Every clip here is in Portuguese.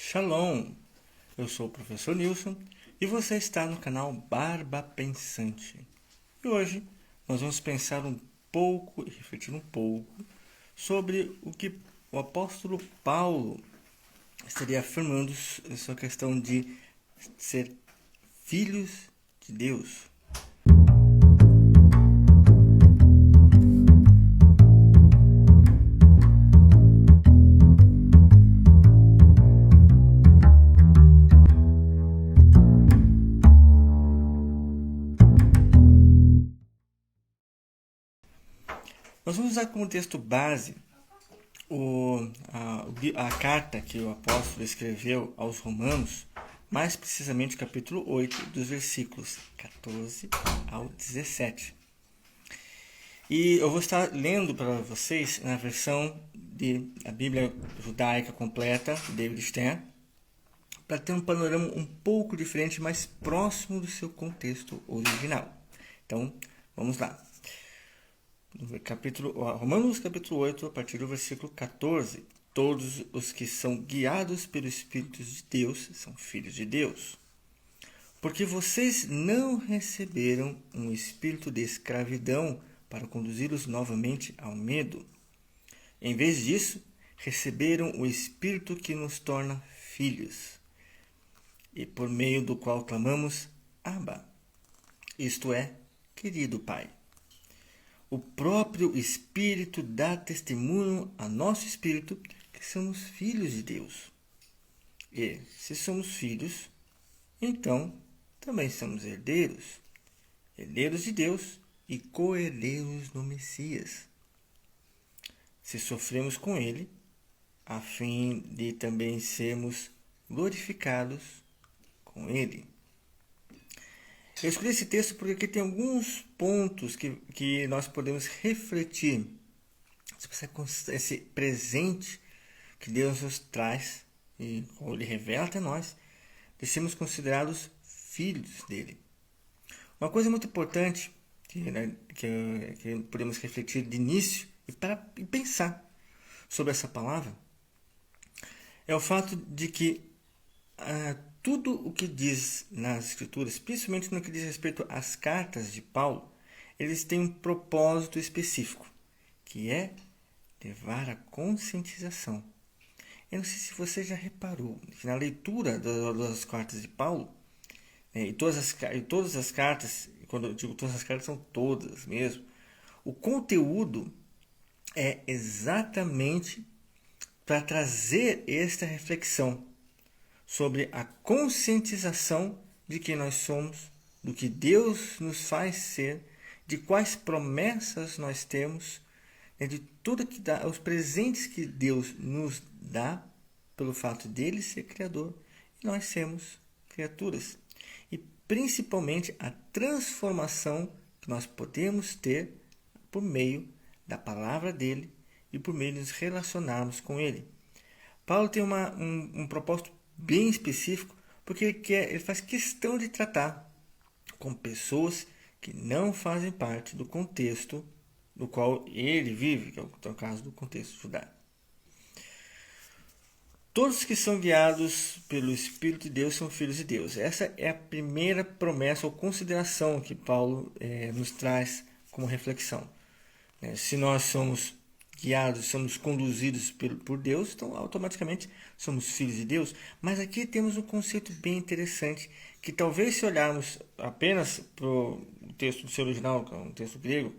Shalom! Eu sou o professor Nilson e você está no canal Barba Pensante. E hoje nós vamos pensar um pouco e refletir um pouco sobre o que o apóstolo Paulo estaria afirmando sobre a questão de ser filhos de Deus. Nós vamos usar como texto base a carta que o apóstolo escreveu aos Romanos, mais precisamente o capítulo 8, dos versículos 14 ao 17. E eu vou estar lendo para vocês na versão da Bíblia Judaica Completa, de David Stern, para ter um panorama um pouco diferente, mais próximo do seu contexto original. Então, vamos lá. Romanos capítulo 8, a partir do versículo 14. Todos os que são guiados pelo Espírito de Deus são filhos de Deus. Porque vocês não receberam um espírito de escravidão para conduzi-los novamente ao medo. Em vez disso, receberam o Espírito que nos torna filhos, e por meio do qual clamamos, Abba, isto é, querido Pai. O próprio Espírito dá testemunho a nosso Espírito que somos filhos de Deus. E, se somos filhos, então também somos herdeiros, herdeiros de Deus e co-herdeiros do Messias. Se sofremos com Ele, a fim de também sermos glorificados com Ele. Eu escolhi esse texto porque aqui tem alguns pontos que nós podemos refletir sobre esse presente que Deus nos traz e como Ele revela até nós, de sermos considerados filhos dele. Uma coisa muito importante que podemos refletir de início e pensar sobre essa palavra é o fato de que tudo o que diz nas Escrituras, principalmente no que diz respeito às cartas de Paulo, eles têm um propósito específico, que é levar à conscientização. Eu não sei se você já reparou que na leitura das cartas de Paulo, e todas as cartas, quando eu digo todas as cartas, são todas mesmo, o conteúdo é exatamente para trazer esta reflexão sobre a conscientização de quem nós somos, do que Deus nos faz ser, de quais promessas nós temos, de tudo que dá, os presentes que Deus nos dá pelo fato dele ser criador e nós sermos criaturas. E principalmente a transformação que nós podemos ter por meio da palavra dele e por meio de nos relacionarmos com ele. Paulo tem um propósito bem específico, porque ele faz questão de tratar com pessoas que não fazem parte do contexto do qual ele vive, que é o caso do contexto judaico. Todos que são guiados pelo Espírito de Deus são filhos de Deus. Essa é a primeira promessa ou consideração que Paulo nos traz como reflexão. Se nós somos guiados, somos conduzidos por Deus, então automaticamente somos filhos de Deus. Mas aqui temos um conceito bem interessante, que talvez se olharmos apenas para o texto do seu original, que é um texto grego,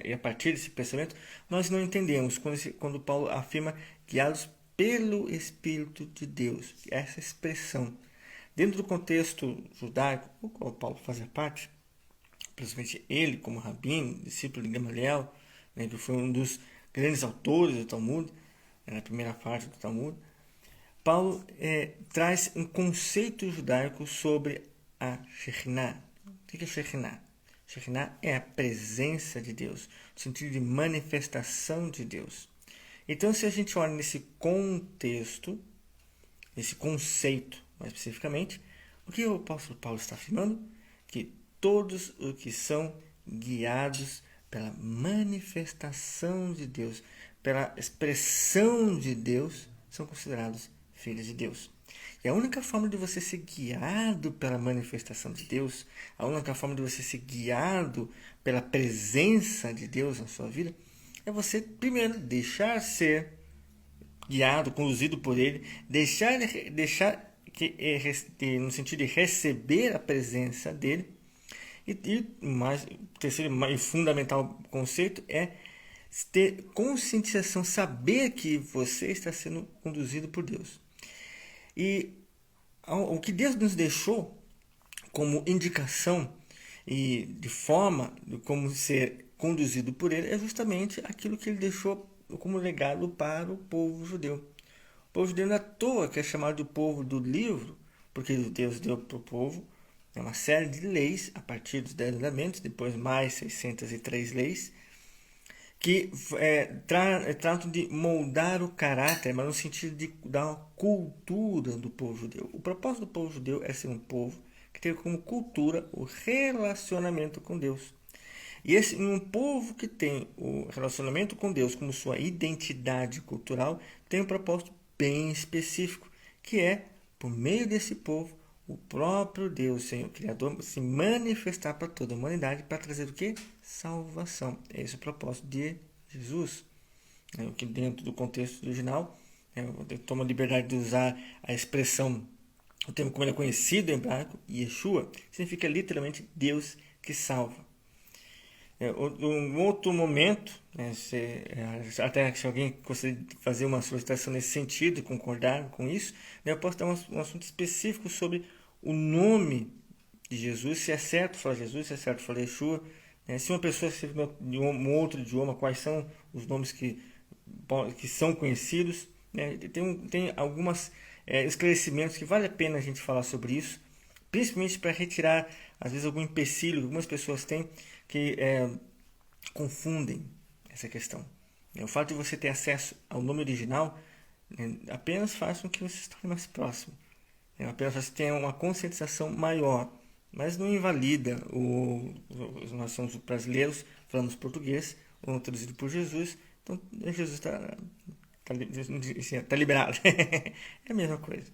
e a partir desse pensamento, nós não entendemos quando Paulo afirma guiados pelo Espírito de Deus. Essa expressão, dentro do contexto judaico, o qual Paulo fazia parte, principalmente ele como rabino, discípulo de Gamaliel, que foi um dos grandes autores do Talmud, na primeira parte do Talmud, Paulo traz um conceito judaico sobre a Shekhinah. O que é Shekhinah? Shekhinah é a presença de Deus, no sentido de manifestação de Deus. Então, se a gente olha nesse contexto, nesse conceito, mais especificamente, o que o apóstolo Paulo está afirmando? Que todos os que são guiados pela manifestação de Deus, pela expressão de Deus, são considerados filhos de Deus. E a única forma de você ser guiado pela manifestação de Deus, a única forma de você ser guiado pela presença de Deus na sua vida, é você, primeiro, deixar ser guiado, conduzido por Ele, deixar que, no sentido de receber a presença dEle. E mais, o terceiro e fundamental conceito é ter conscientização, saber que você está sendo conduzido por Deus. E o que Deus nos deixou como indicação e de forma de como ser conduzido por Ele é justamente aquilo que Ele deixou como legado para o povo judeu. O povo judeu não é à toa que é chamado de povo do livro, porque Deus deu para o povo uma série de leis a partir dos 10 mandamentos, depois mais 603 leis, que tratam de moldar o caráter, mas no sentido de dar uma cultura do povo judeu. O propósito do povo judeu é ser um povo que tem como cultura o relacionamento com Deus. E um povo que tem o relacionamento com Deus como sua identidade cultural tem um propósito bem específico, que é, por meio desse povo, o próprio Deus, Senhor Criador, se manifestar para toda a humanidade para trazer o quê? Salvação. Esse é o propósito de Jesus. O que dentro do contexto original, eu tomo a liberdade de usar a expressão, o termo como ele é conhecido em hebraico, Yeshua, significa literalmente Deus que salva. Um outro momento, até se alguém gostaria de fazer uma solicitação nesse sentido, concordar com isso, eu posso dar um assunto específico sobre o nome de Jesus, se é certo falar Jesus, se é certo falar Yeshua, se uma pessoa se de um outro idioma, quais são os nomes que são conhecidos. Tem alguns esclarecimentos que vale a pena a gente falar sobre isso, principalmente para retirar, às vezes, algum empecilho que algumas pessoas têm que confundem essa questão. O fato de você ter acesso ao nome original apenas faz com que você se torne mais próximo. Apenas você tenha uma conscientização maior, mas não invalida nós somos brasileiros, falamos português, ou traduzido por Jesus, então Jesus está liberado. É a mesma coisa.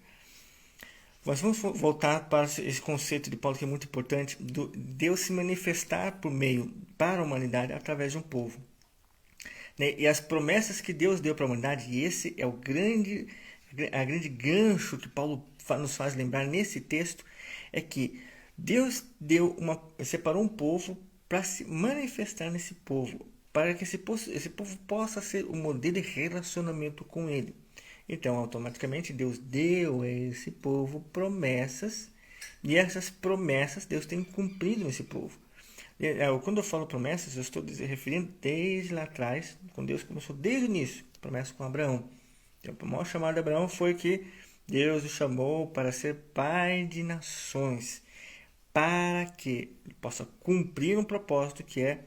Mas vamos voltar para esse conceito de Paulo que é muito importante, do Deus se manifestar por meio para a humanidade através de um povo. E as promessas que Deus deu para a humanidade, e esse é a grande gancho que Paulo nos faz lembrar nesse texto, é que Deus separou um povo para se manifestar nesse povo, para que esse povo possa ser o modelo de relacionamento com Ele. Então, automaticamente, Deus deu a esse povo promessas, e essas promessas Deus tem cumprido nesse povo. Quando eu falo promessas, eu estou referindo desde lá atrás, quando Deus começou desde o início, promessa com Abraão. O maior chamado de Abraão foi que Deus o chamou para ser pai de nações, para que ele possa cumprir um propósito que é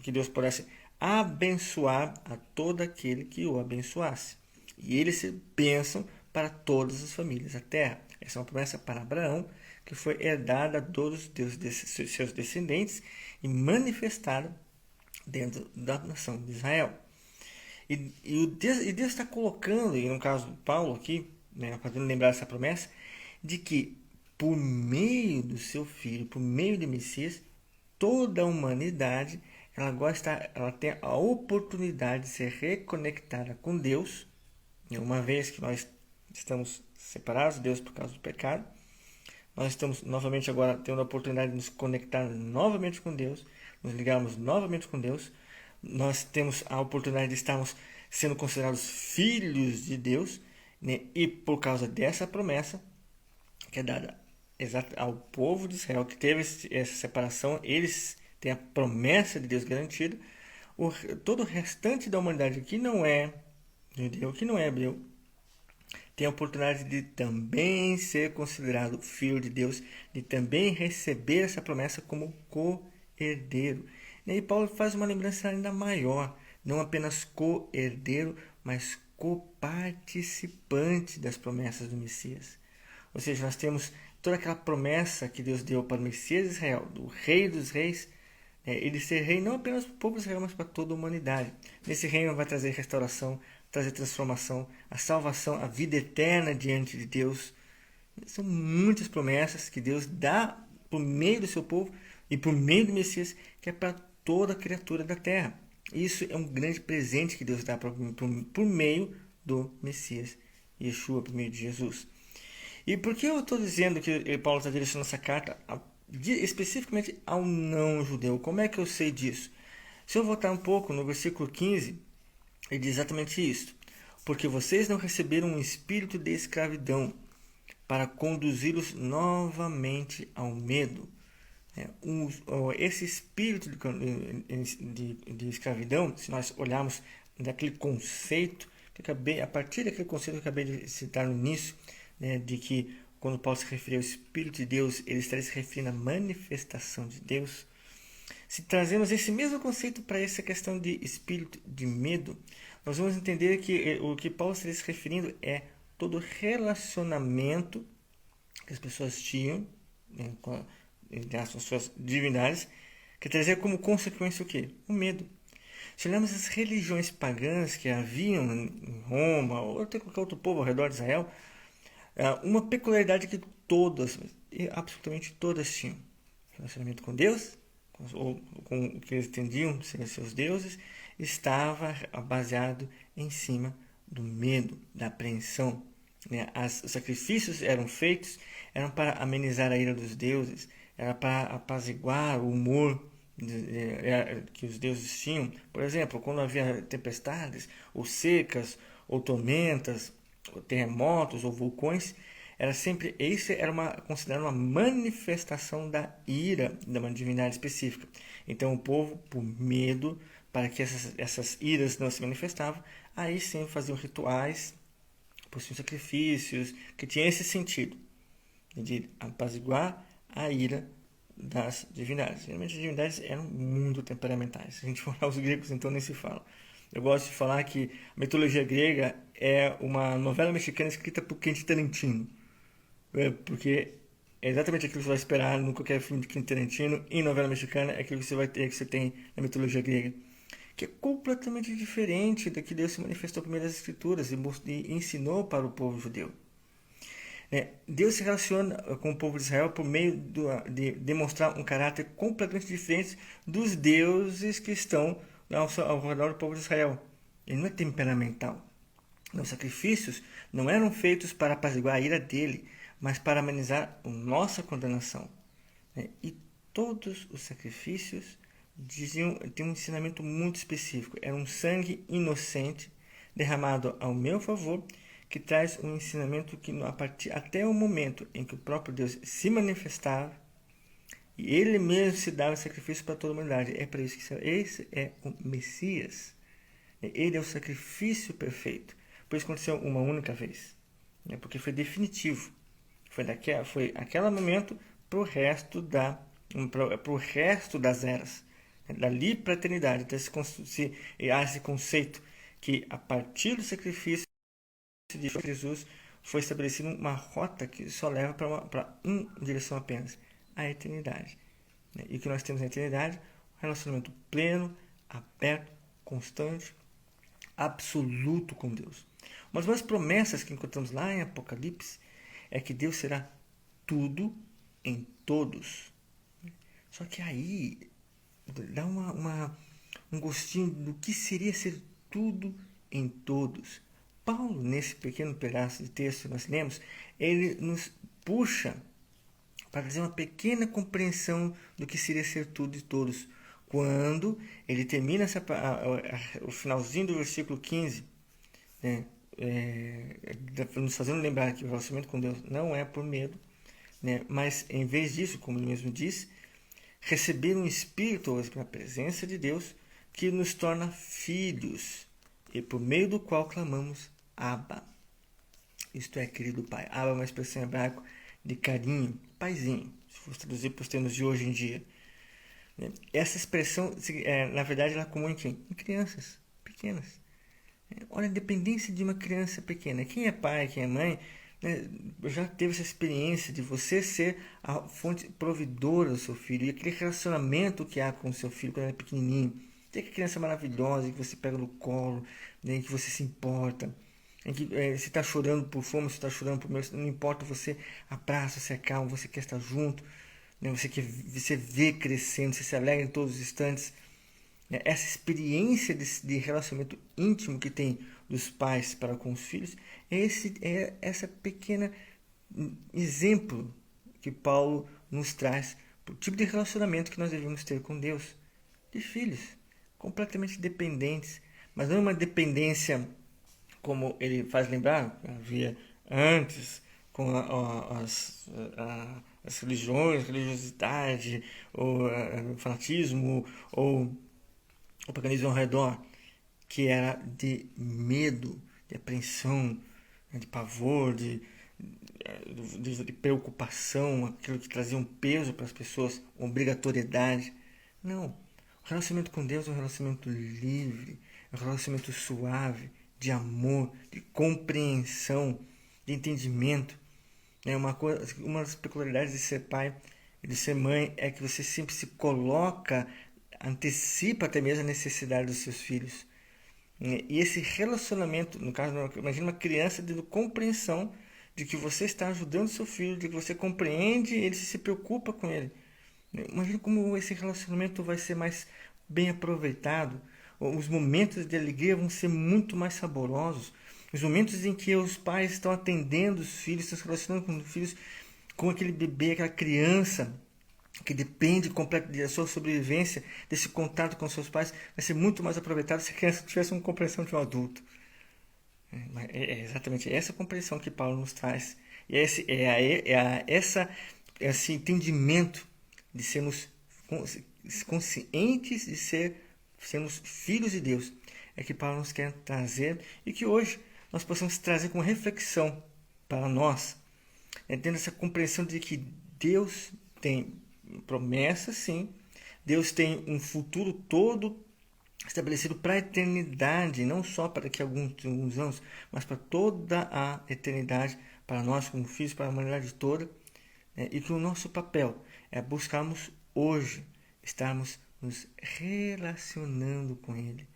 que Deus pudesse abençoar a todo aquele que o abençoasse. E ele ser bênção para todas as famílias da terra. Essa é uma promessa para Abraão, que foi herdada a todos os seus descendentes e manifestada dentro da nação de Israel. E Deus está colocando, e no caso de Paulo aqui, fazendo lembrar essa promessa, de que por meio do seu filho, por meio de Messias, toda a humanidade ela tem a oportunidade de ser reconectada com Deus, uma vez que nós estamos separados de Deus por causa do pecado. Nós estamos novamente agora tendo a oportunidade de nos conectar novamente com Deus, nos ligarmos novamente com Deus. Nós temos a oportunidade de estarmos sendo considerados filhos de Deus, e por causa dessa promessa que é dada ao povo de Israel, que teve essa separação, eles têm a promessa de Deus garantida. Todo o restante da humanidade que não é judeu, que não é hebreu, tem a oportunidade de também ser considerado filho de Deus, de também receber essa promessa como co-herdeiro. E aí Paulo faz uma lembrança ainda maior, não apenas co-herdeiro, mas co-participante das promessas do Messias. Ou seja, nós temos toda aquela promessa que Deus deu para o Messias de Israel, do Rei dos Reis, ele ser rei não apenas para o povo de Israel, mas para toda a humanidade. Nesse reino vai trazer restauração trazer transformação, a salvação, a vida eterna diante de Deus. São muitas promessas que Deus dá por meio do seu povo e por meio do Messias, que é para toda criatura da terra. Isso é um grande presente que Deus dá por meio do Messias, Yeshua, por meio de Jesus. E por que eu estou dizendo que Paulo está direcionando essa carta especificamente ao não-judeu? Como é que eu sei disso? Se eu voltar um pouco no versículo 15, ele diz exatamente isso. Porque vocês não receberam um espírito de escravidão para conduzi-los novamente ao medo. Esse espírito de escravidão, se nós olharmos daquele conceito, a partir daquele conceito que eu acabei de citar no início, de que quando Paulo se referia ao Espírito de Deus, ele estaria se referindo à manifestação de Deus. Se trazemos esse mesmo conceito para essa questão de espírito de medo, nós vamos entender que o que Paulo estaria se referindo é todo relacionamento que as pessoas tinham com as suas divindades, que trazia como consequência o quê? O medo. Se olharmos as religiões pagãs que haviam em Roma, ou até qualquer outro povo ao redor de Israel, uma peculiaridade que todas, absolutamente todas tinham: relacionamento com Deus, ou com o que eles entendiam ser seus deuses, estava baseado em cima do medo, da apreensão. Os sacrifícios eram feitos, eram para amenizar a ira dos deuses, era para apaziguar o humor que os deuses tinham. Por exemplo, quando havia tempestades, ou secas, ou tormentas, ou terremotos, ou vulcões, isso era considerado uma manifestação da ira de uma divindade específica. Então o povo, por medo, para que essas iras não se manifestavam, aí sim faziam rituais, possuíam sacrifícios, que tinha esse sentido de apaziguar a ira das divindades. Geralmente as divindades eram muito temperamentais. Se a gente for olhar os gregos, então nem se fala. Eu gosto de falar que a mitologia grega é uma novela mexicana escrita por Quentin Tarantino. Porque é exatamente aquilo que você vai esperar no qualquer filme de Quentin Tarantino, em novela mexicana, é aquilo que você vai ter, que você tem na mitologia grega, que é completamente diferente da que Deus se manifestou primeiro nas Escrituras e ensinou para o povo judeu. Deus se relaciona com o povo de Israel por meio de demonstrar um caráter completamente diferente dos deuses que estão ao redor do povo de Israel. Ele não é temperamental. Os sacrifícios não eram feitos para apaziguar a ira dele, mas para amenizar a nossa condenação. E todos os sacrifícios tinham um ensinamento muito específico. Era um sangue inocente derramado ao meu favor, que traz um ensinamento que até o momento em que o próprio Deus se manifestava e ele mesmo se dava sacrifício para toda a humanidade. É para isso que esse é o Messias. Ele é o sacrifício perfeito. Por isso aconteceu uma única vez, porque foi definitivo. Foi aquele momento para o resto das eras. Dali para a eternidade. Então, há esse conceito que a partir do sacrifício de Jesus foi estabelecida uma rota que só leva para uma direção apenas: a eternidade. E o que nós temos na eternidade? Um relacionamento pleno, aberto, constante, absoluto com Deus. Uma das promessas que encontramos lá em Apocalipse é que Deus será tudo em todos. Só que aí dá um gostinho do que seria ser tudo em todos. Paulo, nesse pequeno pedaço de texto que nós lemos, ele nos puxa para fazer uma pequena compreensão do que seria ser tudo de todos. Quando ele termina o finalzinho do versículo 15, nos fazendo lembrar que o relacionamento com Deus não é por medo, mas em vez disso, como ele mesmo diz, receber um Espírito hoje na presença de Deus que nos torna filhos e por meio do qual clamamos Abba. Isto é, querido Pai. Abba é uma expressão hebraica de carinho, paizinho, se for traduzir para os termos de hoje em dia. Essa expressão, na verdade, ela é comum em quem? Em crianças pequenas. Olha a dependência de uma criança pequena. Quem é pai, quem é mãe, já teve essa experiência de você ser a fonte provedora do seu filho, e aquele relacionamento que há com o seu filho quando ele é pequenininho. Tem aquela criança maravilhosa que você pega no colo, né, que você se importa, em que você está chorando por fome, você está chorando por medo, não importa, você abraça, você acalma, você quer estar junto, né, você vê crescendo, você se alegra em todos os instantes. Né? Essa experiência de relacionamento íntimo que tem dos pais para com os filhos é essa pequena exemplo que Paulo nos traz para o tipo de relacionamento que nós devemos ter com Deus, de filhos completamente dependentes, mas não uma dependência como ele faz lembrar, havia antes com as religiões, religiosidade, ou o fanatismo, ou o paganismo ao redor, que era de medo, de apreensão, de pavor, de preocupação, aquilo que trazia um peso para as pessoas, obrigatoriedade. Não. O relacionamento com Deus é um relacionamento livre, é um relacionamento suave, de amor, de compreensão, de entendimento. Uma das peculiaridades de ser pai e de ser mãe é que você sempre se coloca, antecipa até mesmo a necessidade dos seus filhos. E esse relacionamento, no caso, imagina uma criança tendo compreensão de que você está ajudando seu filho, de que você compreende ele, se preocupa com ele. Imagina como esse relacionamento vai ser mais bem aproveitado. Os momentos de alegria vão ser muito mais saborosos. Os momentos em que os pais estão atendendo os filhos, estão se relacionando com os filhos, com aquele bebê, aquela criança que depende completamente da sua sobrevivência, desse contato com seus pais, vai ser muito mais aproveitado se a criança tivesse uma compreensão de um adulto. É exatamente essa compreensão que Paulo nos traz. E esse entendimento de sermos conscientes de sermos filhos de Deus é que Paulo nos quer trazer e que hoje nós possamos trazer como reflexão para nós, tendo essa compreensão de que Deus tem promessas, sim, Deus tem um futuro todo estabelecido para a eternidade, não só para daqui a alguns anos, mas para toda a eternidade, para nós como filhos, para a humanidade toda, né? E que o nosso papel é buscarmos hoje, estarmos nos relacionando com Ele,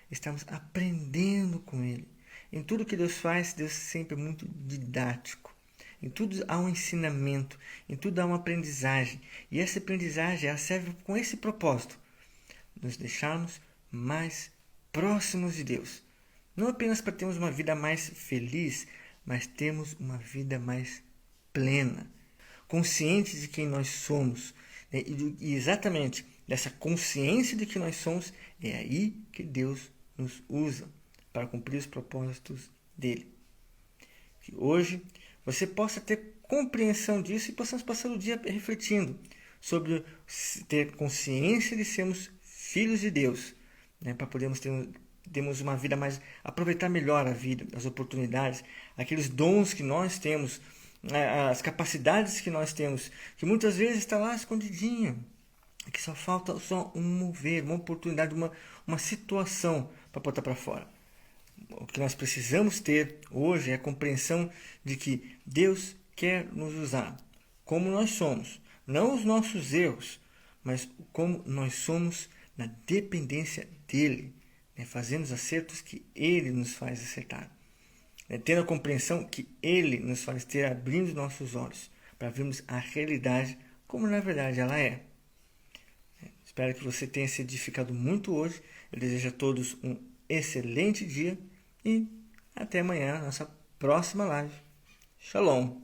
estarmos aprendendo com Ele. Em tudo que Deus faz, Deus sempre é muito didático. Em tudo há um ensinamento, em tudo há uma aprendizagem. E essa aprendizagem ela serve com esse propósito, nos deixarmos mais próximos de Deus. Não apenas para termos uma vida mais feliz, mas termos uma vida mais plena, conscientes de quem nós somos. Né? E exatamente dessa consciência de que nós somos, é aí que Deus nos usa para cumprir os propósitos dele. Que hoje você possa ter compreensão disso e possamos passar o dia refletindo sobre ter consciência de sermos filhos de Deus, né, para podermos termos uma vida mais, aproveitar melhor a vida, as oportunidades, aqueles dons que nós temos, as capacidades que nós temos, que muitas vezes está lá escondidinho, que só falta um mover, uma oportunidade, uma situação para botar para fora. O que nós precisamos ter hoje é a compreensão de que Deus quer nos usar como nós somos, não os nossos erros, mas como nós somos na dependência dele, né? Fazendo os acertos que ele nos faz acertar, né? Tendo a compreensão que ele nos faz ter, abrindo os nossos olhos para vermos a realidade como na verdade ela é. Espero que você tenha se edificado muito hoje. Eu desejo a todos um excelente dia e até amanhã, nossa próxima live. Shalom!